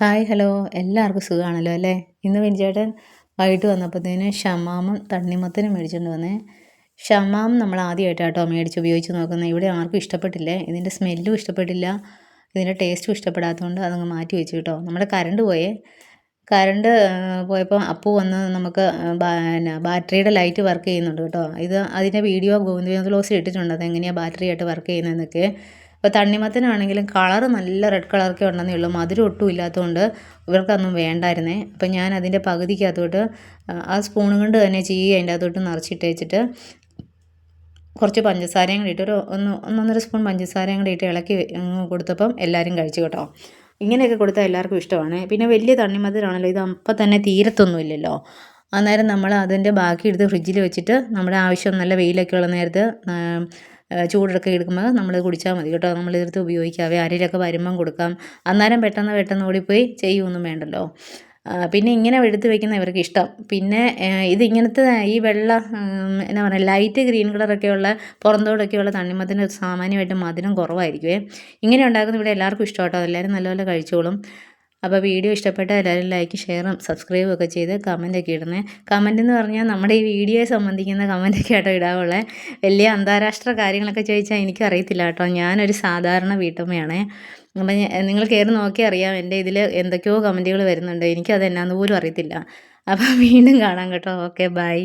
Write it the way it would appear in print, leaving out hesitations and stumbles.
Hi hello എല്ലാവർക്കും സുഖമാണല്ലോ അല്ലേ. ഇന്ന് വിനിച്ചേട്ടൻ വൈകിട്ട് വന്നപ്പോഴത്തേന് ഷമാമും തണ്ണിമത്തനും മേടിച്ചുകൊണ്ട് വന്നേ. ഷമാം നമ്മൾ ആദ്യമായിട്ടാട്ടോ മേടിച്ച് ഉപയോഗിച്ച് നോക്കുന്നത്. ഇവിടെ ആർക്കും ഇഷ്ടപ്പെട്ടില്ലേ, ഇതിൻ്റെ സ്മെല്ലും ഇഷ്ടപ്പെട്ടില്ല, ഇതിൻ്റെ ടേസ്റ്റും ഇഷ്ടപ്പെടാത്തതുകൊണ്ട് അതങ്ങ് മാറ്റി വെച്ചു കേട്ടോ. നമ്മുടെ കറണ്ട് പോയേ, കറണ്ട് പോയപ്പോൾ അപ്പു വന്ന് നമുക്ക് ബാറ്ററിയുടെ ലൈറ്റ് വർക്ക് ചെയ്യുന്നുണ്ട് കേട്ടോ. അതിൻ്റെ വീഡിയോ ഗോവിന്ദ ഗ്ലോസിൽ ഇട്ടിട്ടുണ്ട്, അതെങ്ങനെയാണ് ബാറ്ററി ആയിട്ട് വർക്ക് ചെയ്യുന്നതെന്നൊക്കെ. അപ്പോൾ തണ്ണിമത്തനാണെങ്കിലും കളറ് നല്ല റെഡ് കളറൊക്കെ ഉണ്ടെന്നേ ഉള്ളൂ, മധുരം ഒട്ടും ഇല്ലാത്തതുകൊണ്ട് ഇവർക്കൊന്നും വേണ്ടായിരുന്നേ. അപ്പം ഞാൻ അതിൻ്റെ പകുതിക്കകത്തോട്ട് ആ സ്പൂൺ കൊണ്ട് തന്നെ അതിൻ്റെ അകത്തോട്ട് നിറച്ചിട്ട് വെച്ചിട്ട് കുറച്ച് പഞ്ചസാരയും കൂടി ഇട്ട് ഒന്നൊന്നര സ്പൂൺ പഞ്ചസാരയും കൂടി ഇട്ട് ഇളക്കി കൊടുത്തപ്പം എല്ലാവരും കഴിച്ചു കേട്ടോ. ഇങ്ങനെയൊക്കെ കൊടുത്താൽ എല്ലാവർക്കും ഇഷ്ടമാണ്. പിന്നെ വലിയ തണ്ണിമത്തനാണല്ലോ, ഇത് അപ്പം തന്നെ തീരത്തൊന്നുമില്ലല്ലോ. അന്നേരം നമ്മൾ അതിൻ്റെ ബാക്കി എടുത്ത് ഫ്രിഡ്ജിൽ വെച്ചിട്ട് നമ്മുടെ ആവശ്യം നല്ല വെയിലൊക്കെ ഉള്ള നേരത്ത് ചൂടൊക്കെ എടുക്കുമ്പോൾ നമ്മൾ കുടിച്ചാൽ മതി കേട്ടോ. നമ്മളിതെടുത്ത് ഉപയോഗിക്കാവേ, ആരെങ്കിലുമൊക്കെ വരുമ്പം കൊടുക്കാം. അന്നേരം പെട്ടെന്ന് ഓടിപ്പോയി ചെയ്യുമൊന്നും വേണ്ടല്ലോ. പിന്നെ ഇങ്ങനെ എടുത്ത് വെക്കുന്ന ഇവർക്ക് ഇഷ്ടം. പിന്നെ ഇതിങ്ങനത്തെ ഈ വെള്ള എന്നാ പറയുക ലൈറ്റ് ഗ്രീൻ കളറൊക്കെയുള്ള പുറന്തോടൊക്കെയുള്ള തണ്ണിമത്തന് സാമാന്യമായിട്ട് മധുരം കുറവായിരിക്കുമേ. ഇങ്ങനെ ഉണ്ടാക്കുന്ന ഇവിടെ എല്ലാവർക്കും ഇഷ്ടം കേട്ടോ, എല്ലാവരും നല്ലപോലെ കഴിച്ചോളും. അപ്പോൾ വീഡിയോ ഇഷ്ടപ്പെട്ടാൽ എല്ലാവരും ലൈക്ക് ഷെയറും സബ്സ്ക്രൈബും ഒക്കെ ചെയ്ത് കമൻറ്റൊക്കെ ഇടണേ. കമൻ്റ് എന്ന് പറഞ്ഞാൽ നമ്മുടെ ഈ വീഡിയോയെ സംബന്ധിക്കുന്ന കമൻറ്റൊക്കെ ആട്ടോ ഇടാവുള്ളത്. വലിയ അന്താരാഷ്ട്ര കാര്യങ്ങളൊക്കെ ചോദിച്ചാൽ എനിക്കറിയത്തില്ല കേട്ടോ, ഞാനൊരു സാധാരണ വീട്ടമ്മയാണേ. അപ്പം നിങ്ങൾ കയറി നോക്കിയാൽ അറിയാം, എൻ്റെ ഇതിൽ എന്തൊക്കെയോ കമൻറ്റുകൾ വരുന്നുണ്ട്, എനിക്കത് എന്നാന്ന് പോലും അറിയത്തില്ല. അപ്പം വീണ്ടും കാണാം കേട്ടോ. Okay, by.